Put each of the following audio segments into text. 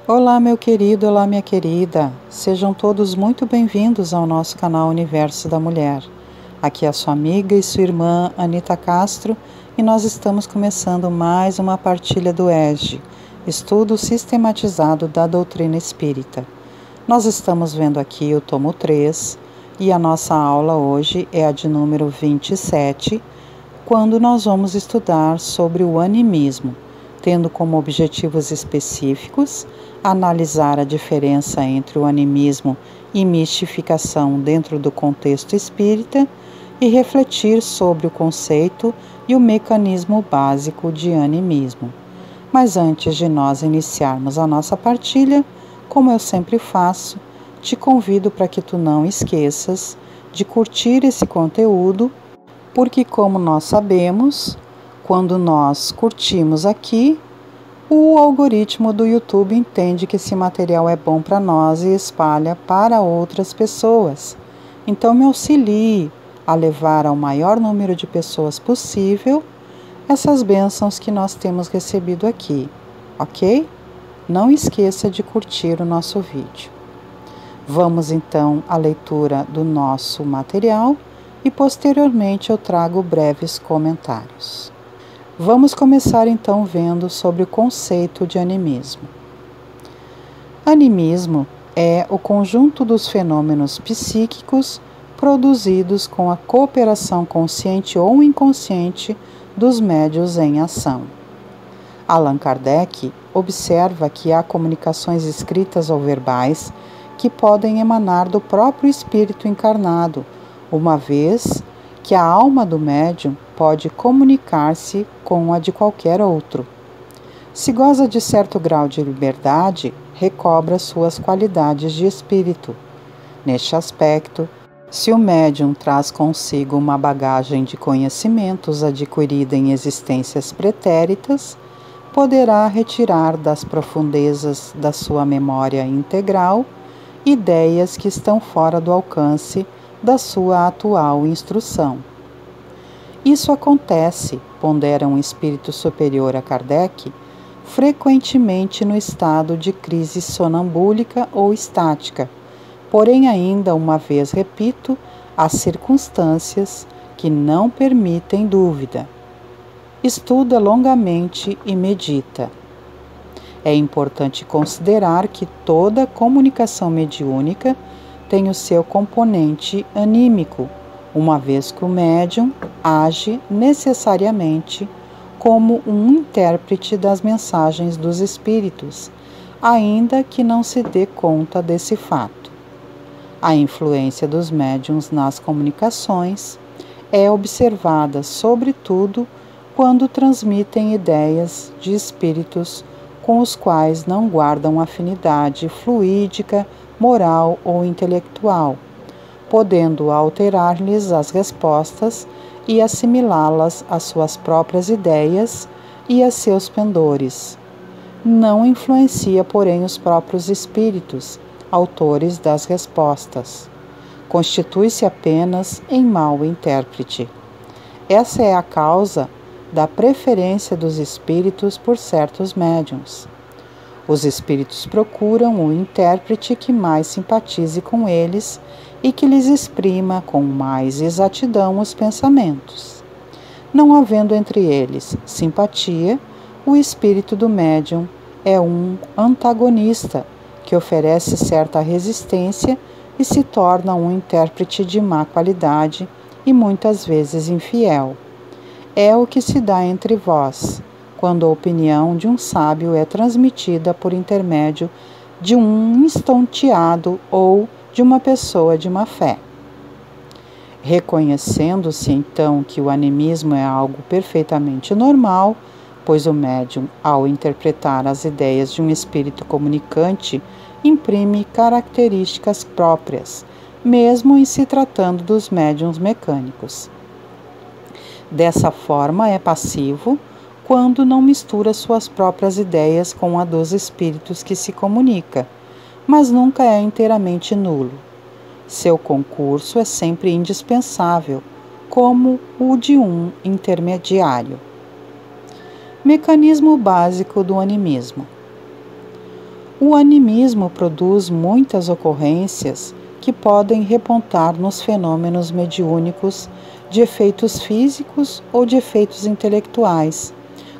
Olá, meu querido, olá, minha querida. Sejam todos muito bem-vindos ao nosso canal Universo da Mulher. Aqui é a sua amiga e sua irmã Anita Castro e nós estamos começando mais uma partilha do ESG, Estudo Sistematizado da Doutrina Espírita. Nós estamos vendo aqui o tomo 3 e a nossa aula hoje é a de número 27, quando nós vamos estudar sobre o animismo, tendo como objetivos específicos analisar a diferença entre o animismo e mistificação dentro do contexto espírita e refletir sobre o conceito e o mecanismo básico de animismo. Mas antes de nós iniciarmos a nossa partilha, como eu sempre faço, te convido para que tu não esqueças de curtir esse conteúdo, porque como nós sabemos, quando nós curtimos aqui, o algoritmo do YouTube entende que esse material é bom para nós e espalha para outras pessoas. Então me auxilie a levar ao maior número de pessoas possível essas bênçãos que nós temos recebido aqui, ok? Não esqueça de curtir o nosso vídeo. Vamos então à leitura do nosso material e posteriormente eu trago breves comentários. Vamos começar então vendo sobre o conceito de animismo. Animismo é o conjunto dos fenômenos psíquicos produzidos com a cooperação consciente ou inconsciente dos médiuns em ação. Allan Kardec observa que há comunicações escritas ou verbais que podem emanar do próprio espírito encarnado, uma vez que a alma do médium pode comunicar-se com a de qualquer outro. Se goza de certo grau de liberdade, recobra suas qualidades de espírito. Neste aspecto, se o médium traz consigo uma bagagem de conhecimentos adquirida em existências pretéritas, poderá retirar das profundezas da sua memória integral ideias que estão fora do alcance da sua atual instrução. Isso acontece, pondera um espírito superior a Kardec, frequentemente no estado de crise sonambúlica ou estática, porém ainda uma vez repito, há circunstâncias que não permitem dúvida. Estuda longamente e medita. É importante considerar que toda comunicação mediúnica tem o seu componente anímico, uma vez que o médium age necessariamente como um intérprete das mensagens dos espíritos, ainda que não se dê conta desse fato. A influência dos médiuns nas comunicações é observada, sobretudo, quando transmitem ideias de espíritos com os quais não guardam afinidade fluídica, moral ou intelectual, podendo alterar-lhes as respostas e assimilá-las às suas próprias ideias e a seus pendores. Não influencia, porém, os próprios espíritos, autores das respostas. Constitui-se apenas em mau intérprete. Essa é a causa da preferência dos espíritos por certos médiuns. Os espíritos procuram o intérprete que mais simpatize com eles e que lhes exprima com mais exatidão os pensamentos. Não havendo entre eles simpatia, o espírito do médium é um antagonista que oferece certa resistência e se torna um intérprete de má qualidade e muitas vezes infiel. É o que se dá entre vós, quando a opinião de um sábio é transmitida por intermédio de um estonteado ou de uma pessoa de má fé. Reconhecendo-se então que o animismo é algo perfeitamente normal, pois o médium, ao interpretar as ideias de um espírito comunicante, imprime características próprias, mesmo em se tratando dos médiuns mecânicos. Dessa forma, é passivo quando não mistura suas próprias ideias com a dos espíritos que se comunica, mas nunca é inteiramente nulo. Seu concurso é sempre indispensável, como o de um intermediário. Mecanismo básico do animismo. O animismo produz muitas ocorrências que podem repontar nos fenômenos mediúnicos de efeitos físicos ou de efeitos intelectuais,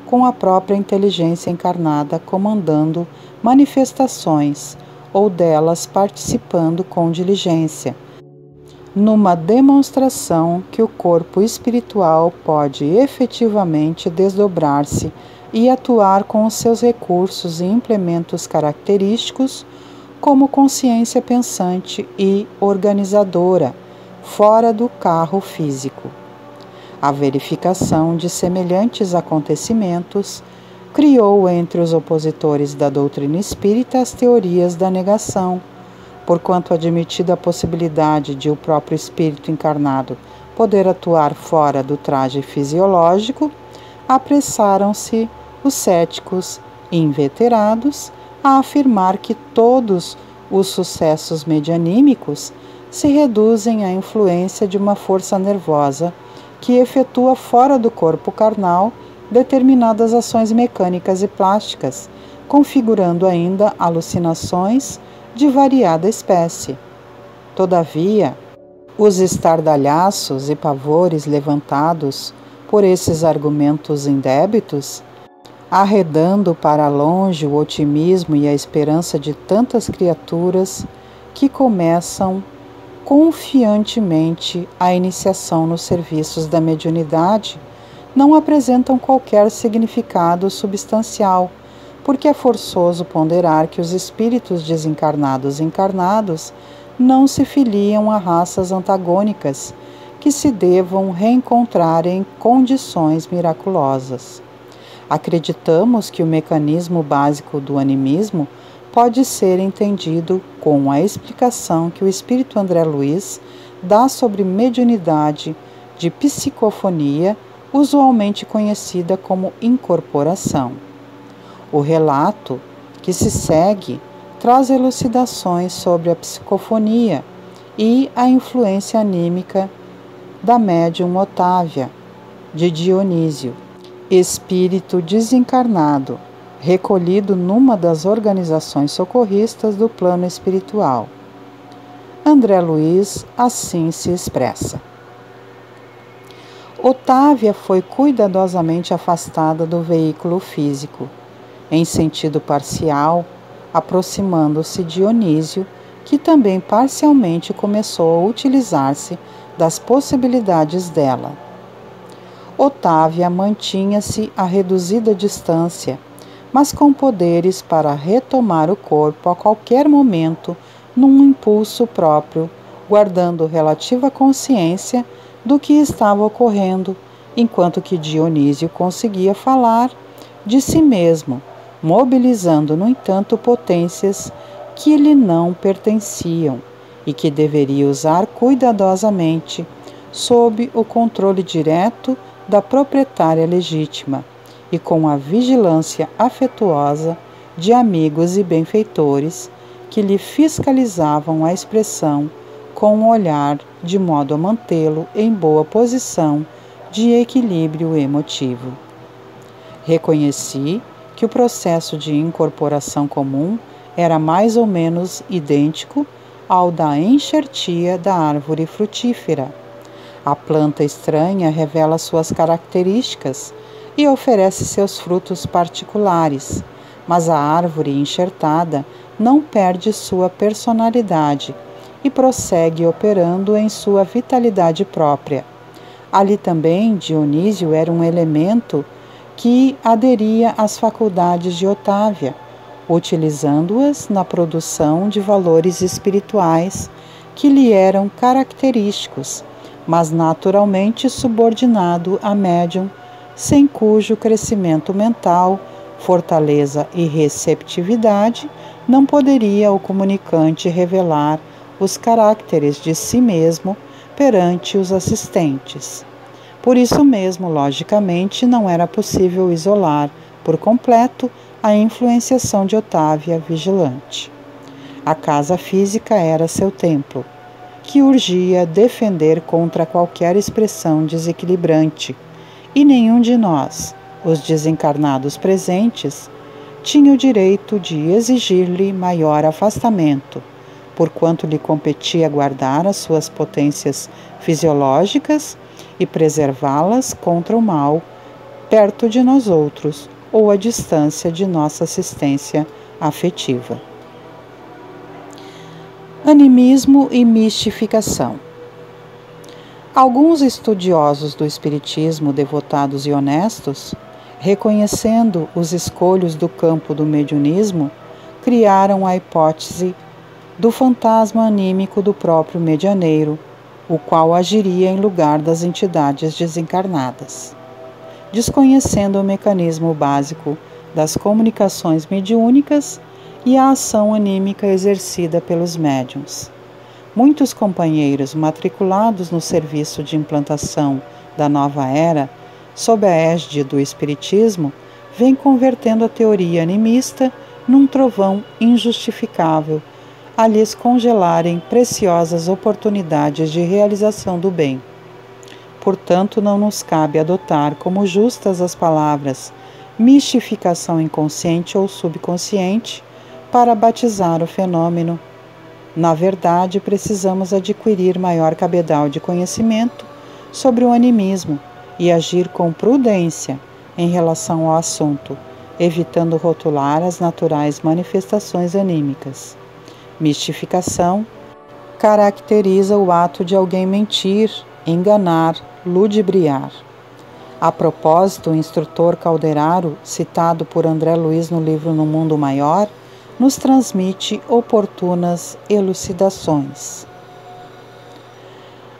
com a própria inteligência encarnada comandando manifestações ou delas participando com diligência, numa demonstração que o corpo espiritual pode efetivamente desdobrar-se e atuar com os seus recursos e implementos característicos como consciência pensante e organizadora, fora do carro físico. A verificação de semelhantes acontecimentos criou entre os opositores da doutrina espírita as teorias da negação, porquanto admitida a possibilidade de o próprio espírito encarnado poder atuar fora do traje fisiológico, apressaram-se os céticos inveterados a afirmar que todos os sucessos medianímicos se reduzem à influência de uma força nervosa que efetua fora do corpo carnal determinadas ações mecânicas e plásticas, configurando ainda alucinações de variada espécie. Todavia, os estardalhaços e pavores levantados por esses argumentos indébitos, arredando para longe o otimismo e a esperança de tantas criaturas que começam confiantemente a iniciação nos serviços da mediunidade, não apresentam qualquer significado substancial, porque é forçoso ponderar que os espíritos desencarnados e encarnados não se filiam a raças antagônicas que se devam reencontrar em condições miraculosas. Acreditamos que o mecanismo básico do animismo pode ser entendido com a explicação que o espírito André Luiz dá sobre mediunidade de psicofonia, usualmente conhecida como incorporação. O relato que se segue traz elucidações sobre a psicofonia e a influência anímica da médium Otávia, de Dionísio, espírito desencarnado, recolhido numa das organizações socorristas do plano espiritual. André Luiz assim se expressa. Otávia foi cuidadosamente afastada do veículo físico, em sentido parcial, aproximando-se Dionísio, que também parcialmente começou a utilizar-se das possibilidades dela. Otávia mantinha-se a reduzida distância, mas com poderes para retomar o corpo a qualquer momento num impulso próprio, guardando relativa consciência do que estava ocorrendo, enquanto que Dionísio conseguia falar de si mesmo, mobilizando, no entanto, potências que lhe não pertenciam e que deveria usar cuidadosamente, sob o controle direto da proprietária legítima e com a vigilância afetuosa de amigos e benfeitores que lhe fiscalizavam a expressão com um olhar de modo a mantê-lo em boa posição de equilíbrio emotivo. Reconheci que o processo de incorporação comum era mais ou menos idêntico ao da enxertia da árvore frutífera. A planta estranha revela suas características e oferece seus frutos particulares, mas a árvore enxertada não perde sua personalidade e prossegue operando em sua vitalidade própria. Ali também Dionísio era um elemento que aderia às faculdades de Otávia, utilizando-as na produção de valores espirituais que lhe eram característicos, mas naturalmente subordinado a médium, sem cujo crescimento mental, fortaleza e receptividade não poderia o comunicante revelar os caracteres de si mesmo perante os assistentes. Por isso mesmo, logicamente, não era possível isolar por completo a influenciação de Otávia vigilante. A casa física era seu templo, que urgia defender contra qualquer expressão desequilibrante, e nenhum de nós, os desencarnados presentes, tinha o direito de exigir-lhe maior afastamento, porquanto lhe competia guardar as suas potências fisiológicas e preservá-las contra o mal perto de nós outros ou à distância de nossa assistência afetiva. Animismo e mistificação. Alguns estudiosos do espiritismo, devotados e honestos, reconhecendo os escolhos do campo do mediunismo, criaram a hipótese do fantasma anímico do próprio medianeiro, o qual agiria em lugar das entidades desencarnadas. Desconhecendo o mecanismo básico das comunicações mediúnicas e a ação anímica exercida pelos médiuns. Muitos companheiros matriculados no serviço de implantação da nova era, sob a égide do Espiritismo, vêm convertendo a teoria animista num trovão injustificável, a lhes congelarem preciosas oportunidades de realização do bem. Portanto, não nos cabe adotar como justas as palavras mistificação inconsciente ou subconsciente para batizar o fenômeno. Na verdade, precisamos adquirir maior cabedal de conhecimento sobre o animismo e agir com prudência em relação ao assunto, evitando rotular as naturais manifestações anímicas. Mistificação caracteriza o ato de alguém mentir, enganar, ludibriar. A propósito, o instrutor Calderaro, citado por André Luiz no livro No Mundo Maior, nos transmite oportunas elucidações.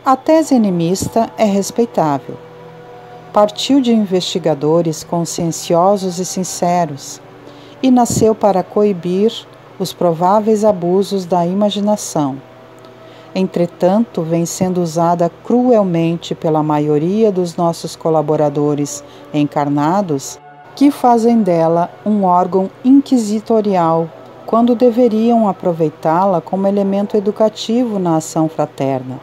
A tese animista é respeitável. Partiu de investigadores conscienciosos e sinceros e nasceu para coibir os prováveis abusos da imaginação. Entretanto, vem sendo usada cruelmente pela maioria dos nossos colaboradores encarnados, que fazem dela um órgão inquisitorial, quando deveriam aproveitá-la como elemento educativo na ação fraterna.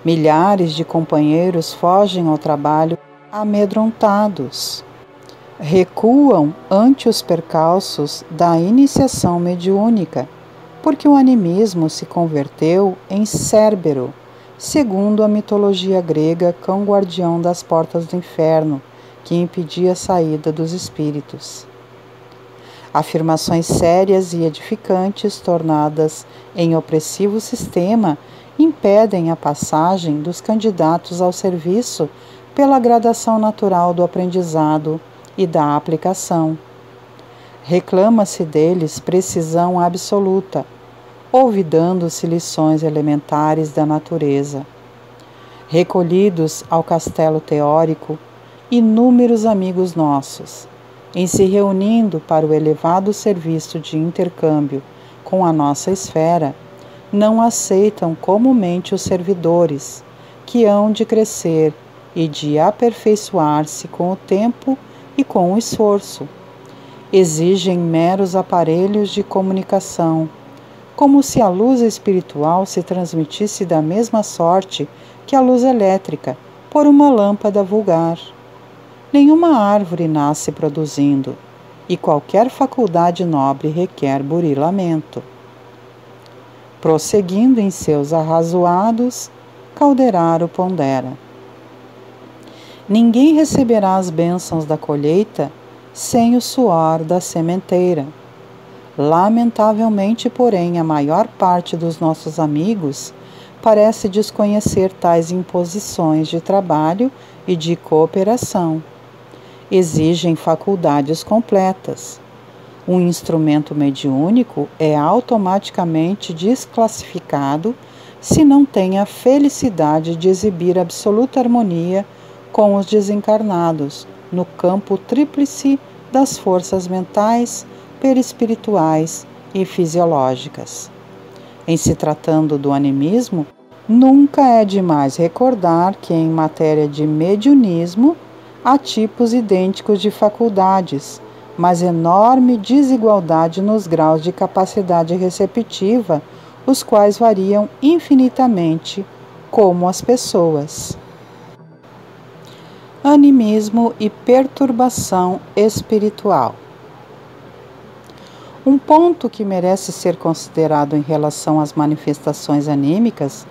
Milhares de companheiros fogem ao trabalho amedrontados. Recuam ante os percalços da iniciação mediúnica, porque o animismo se converteu em Cérbero, segundo a mitologia grega, cão guardião das portas do inferno, que impedia a saída dos espíritos. Afirmações sérias e edificantes, tornadas em opressivo sistema, impedem a passagem dos candidatos ao serviço pela gradação natural do aprendizado e da aplicação. Reclama-se deles precisão absoluta, olvidando-se lições elementares da natureza. Recolhidos ao castelo teórico, inúmeros amigos nossos, em se reunindo para o elevado serviço de intercâmbio com a nossa esfera, não aceitam comumente os servidores, que hão de crescer e de aperfeiçoar-se com o tempo e com o esforço. Exigem meros aparelhos de comunicação, como se a luz espiritual se transmitisse da mesma sorte que a luz elétrica por uma lâmpada vulgar. Nenhuma árvore nasce produzindo, e qualquer faculdade nobre requer burilamento. Prosseguindo em seus arrazoados, Calderaro pondera: ninguém receberá as bênçãos da colheita sem o suor da sementeira. Lamentavelmente, porém, a maior parte dos nossos amigos parece desconhecer tais imposições de trabalho e de cooperação. Exigem faculdades completas. Um instrumento mediúnico é automaticamente desclassificado se não tem a felicidade de exibir absoluta harmonia com os desencarnados no campo tríplice das forças mentais, perispirituais e fisiológicas. Em se tratando do animismo, nunca é demais recordar que, em matéria de mediunismo, há tipos idênticos de faculdades, mas enorme desigualdade nos graus de capacidade receptiva, os quais variam infinitamente, como as pessoas. Animismo e perturbação espiritual. Um ponto que merece ser considerado em relação às manifestações anímicas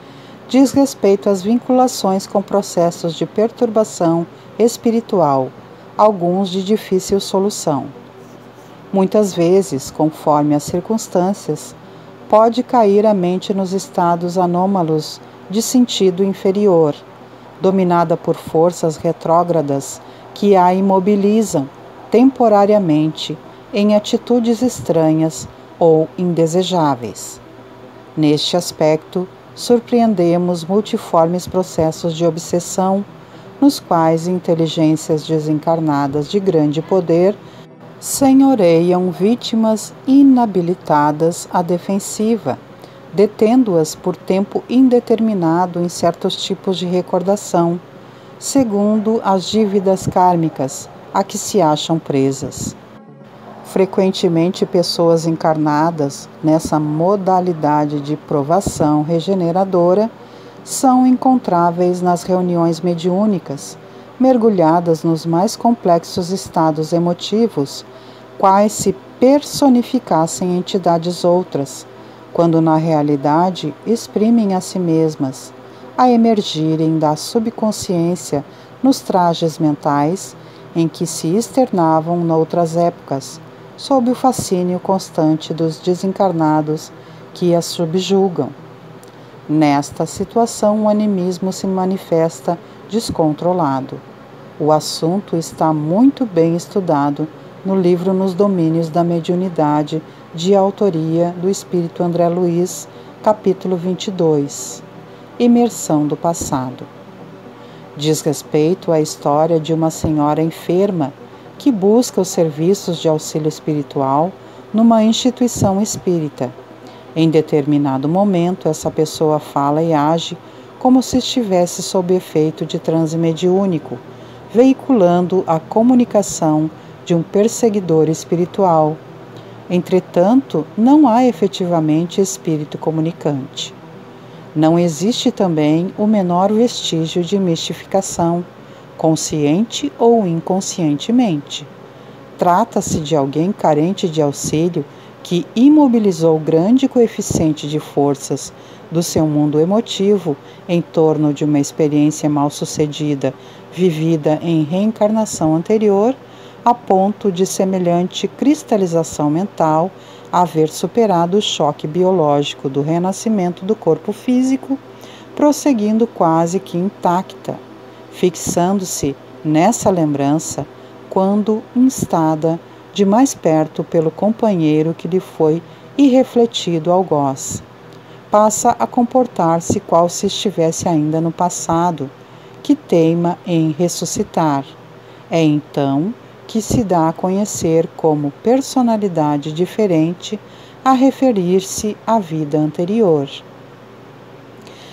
diz respeito às vinculações com processos de perturbação espiritual, alguns de difícil solução. Muitas vezes, conforme as circunstâncias, pode cair a mente nos estados anômalos de sentido inferior, dominada por forças retrógradas que a imobilizam temporariamente em atitudes estranhas ou indesejáveis. Neste aspecto, surpreendemos multiformes processos de obsessão, nos quais inteligências desencarnadas de grande poder senhoreiam vítimas inabilitadas à defensiva, detendo-as por tempo indeterminado em certos tipos de recordação, segundo as dívidas kármicas a que se acham presas. Frequentemente, pessoas encarnadas nessa modalidade de provação regeneradora são encontráveis nas reuniões mediúnicas, mergulhadas nos mais complexos estados emotivos, quais se personificassem entidades outras, quando na realidade exprimem a si mesmas, a emergirem da subconsciência nos trajes mentais em que se externavam noutras épocas, sob o fascínio constante dos desencarnados que as subjugam. Nesta situação, o animismo se manifesta descontrolado. O assunto está muito bem estudado no livro Nos Domínios da Mediunidade, de autoria do espírito André Luiz, capítulo 22, Imersão do Passado. Diz respeito à história de uma senhora enferma que busca os serviços de auxílio espiritual numa instituição espírita. Em determinado momento, essa pessoa fala e age como se estivesse sob efeito de transe mediúnico, veiculando a comunicação de um perseguidor espiritual. Entretanto, não há efetivamente espírito comunicante. Não existe também o menor vestígio de mistificação, consciente ou inconscientemente. Trata-se de alguém carente de auxílio que imobilizou grande coeficiente de forças do seu mundo emotivo em torno de uma experiência mal-sucedida, vivida em reencarnação anterior, a ponto de semelhante cristalização mental haver superado o choque biológico do renascimento do corpo físico, prosseguindo quase que intacta, fixando-se nessa lembrança quando instada de mais perto pelo companheiro que lhe foi irrefletido algoz. Passa a comportar-se qual se estivesse ainda no passado, que teima em ressuscitar. É então que se dá a conhecer como personalidade diferente a referir-se à vida anterior.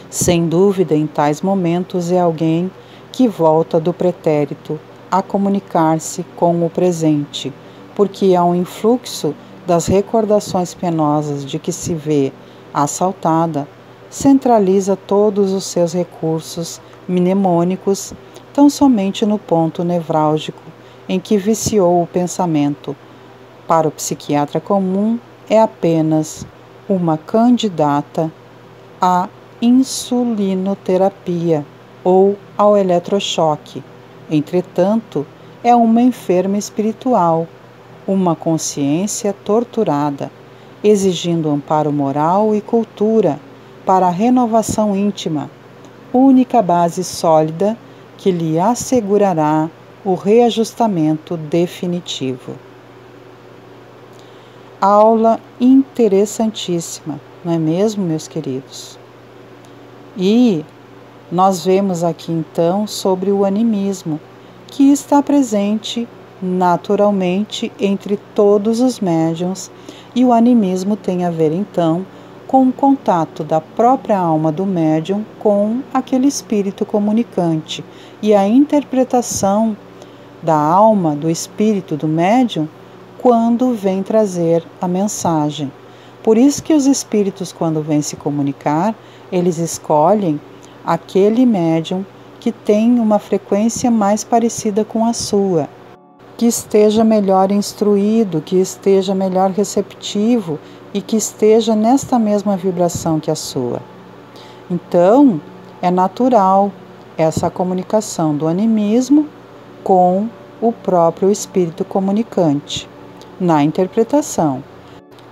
Sem dúvida, em tais momentos é alguém que volta do pretérito a comunicar-se com o presente, porque há um influxo das recordações penosas de que se vê assaltada, centraliza todos os seus recursos mnemônicos tão somente no ponto nevrálgico em que viciou o pensamento. Para o psiquiatra comum, é apenas uma candidata à insulinoterapia ou ao eletrochoque. Entretanto, é uma enferma espiritual, uma consciência torturada, exigindo amparo moral e cultura para a renovação íntima, única base sólida que lhe assegurará o reajustamento definitivo. Aula interessantíssima, não é mesmo, meus queridos? E nós vemos aqui então sobre o animismo, que está presente naturalmente entre todos os médiuns, e o animismo tem a ver então com o contato da própria alma do médium com aquele espírito comunicante e a interpretação da alma, do espírito do médium, quando vem trazer a mensagem. Por isso que os espíritos, quando vêm se comunicar, eles escolhem aquele médium que tem uma frequência mais parecida com a sua. que esteja melhor instruído, que esteja melhor receptivo e que esteja nesta mesma vibração que a sua. Então, é natural essa comunicação do animismo com o próprio espírito comunicante na interpretação.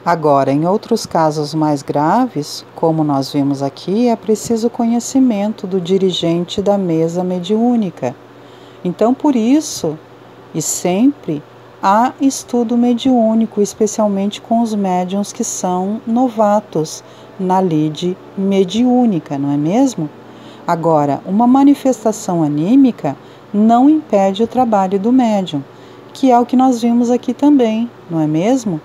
Agora, em outros casos mais graves, como nós vimos aqui, é preciso conhecimento do dirigente da mesa mediúnica. Então, por isso, e sempre, há estudo mediúnico, especialmente com os médiuns que são novatos na lide mediúnica, não é mesmo? Agora, uma manifestação anímica não impede o trabalho do médium, que é o que nós vimos aqui também, não é mesmo?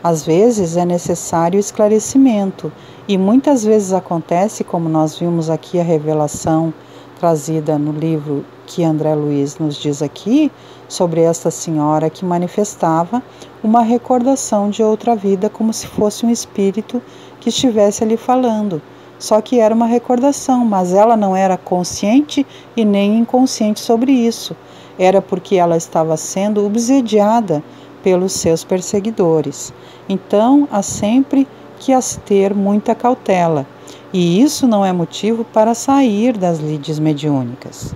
Às vezes é necessário esclarecimento e muitas vezes acontece, como nós vimos aqui a revelação trazida no livro que André Luiz nos diz aqui, sobre esta senhora que manifestava uma recordação de outra vida como se fosse um espírito que estivesse ali falando. Só que era uma recordação, mas ela não era consciente e nem inconsciente sobre isso. Era porque ela estava sendo obsediada pelos seus perseguidores. Então, há sempre que se ter muita cautela, e isso não é motivo para sair das lides mediúnicas.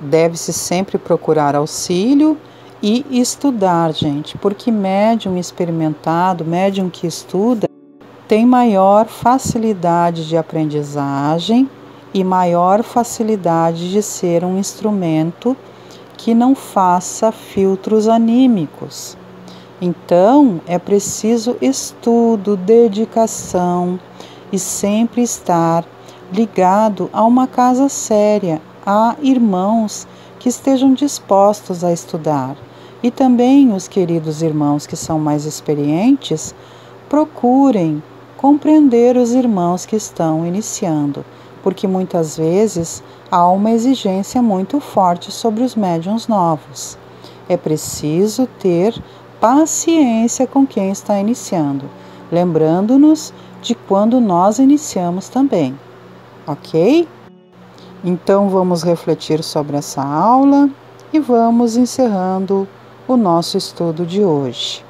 Deve-se sempre procurar auxílio e estudar, gente, porque médium experimentado, médium que estuda, tem maior facilidade de aprendizagem e maior facilidade de ser um instrumento que não faça filtros anímicos. Então, é preciso estudo, dedicação e sempre estar ligado a uma casa séria, a irmãos que estejam dispostos a estudar. E também os queridos irmãos que são mais experientes, procurem compreender os irmãos que estão iniciando, porque muitas vezes há uma exigência muito forte sobre os médiuns novos. É preciso ter paciência com quem está iniciando, lembrando-nos de quando nós iniciamos também, ok? Então vamos refletir sobre essa aula e vamos encerrando o nosso estudo de hoje.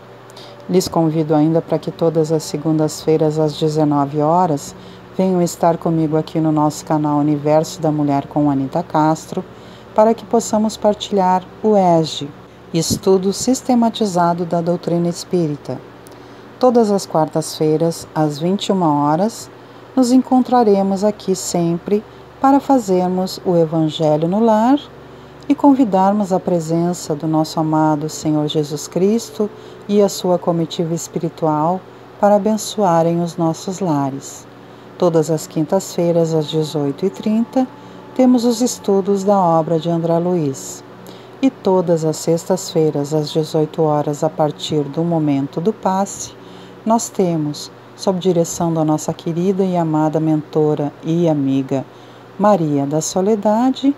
Lhes convido ainda para que todas as segundas-feiras às 19 horas venham estar comigo aqui no nosso canal Universo da Mulher com Anita Castro, para que possamos partilhar o ESG, Estudo Sistematizado da Doutrina Espírita. Todas as quartas-feiras, às 21 horas, nos encontraremos aqui sempre para fazermos o Evangelho no lar e convidarmos a presença do nosso amado Senhor Jesus Cristo e a sua comitiva espiritual para abençoarem os nossos lares. Todas as quintas-feiras, às 18h30, temos os estudos da obra de André Luiz. E todas as sextas-feiras, às 18 horas, a partir do momento do passe, nós temos, sob direção da nossa querida e amada mentora e amiga Maria da Soledade,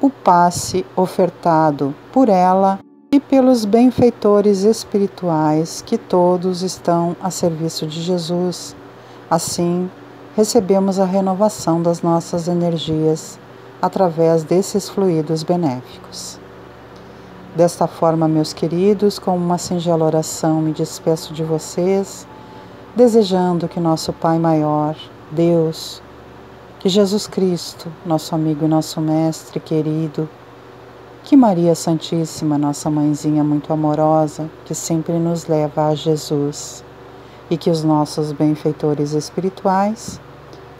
o passe ofertado por ela e pelos benfeitores espirituais que todos estão a serviço de Jesus. Assim, recebemos a renovação das nossas energias através desses fluidos benéficos. Desta forma, meus queridos, com uma singela oração, me despeço de vocês, desejando que nosso Pai Maior, Deus, que Jesus Cristo, nosso amigo e nosso Mestre querido, que Maria Santíssima, nossa mãezinha muito amorosa, que sempre nos leva a Jesus, e que os nossos benfeitores espirituais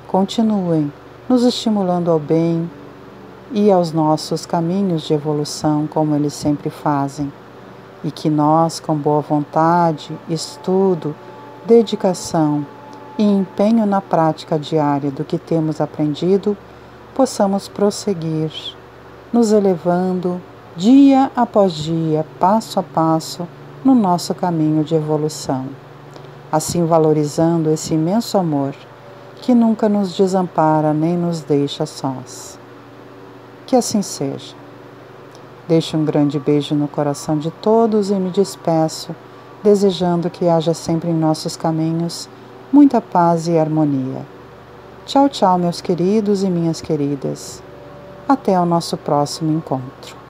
continuem nos estimulando ao bem e aos nossos caminhos de evolução, como eles sempre fazem, e que nós, com boa vontade, estudo, dedicação e empenho na prática diária do que temos aprendido, possamos prosseguir, nos elevando dia após dia, passo a passo, no nosso caminho de evolução, assim valorizando esse imenso amor que nunca nos desampara nem nos deixa sós. Que assim seja. Deixo um grande beijo no coração de todos e me despeço, desejando que haja sempre em nossos caminhos muita paz e harmonia. Tchau, tchau, meus queridos e minhas queridas. Até o nosso próximo encontro.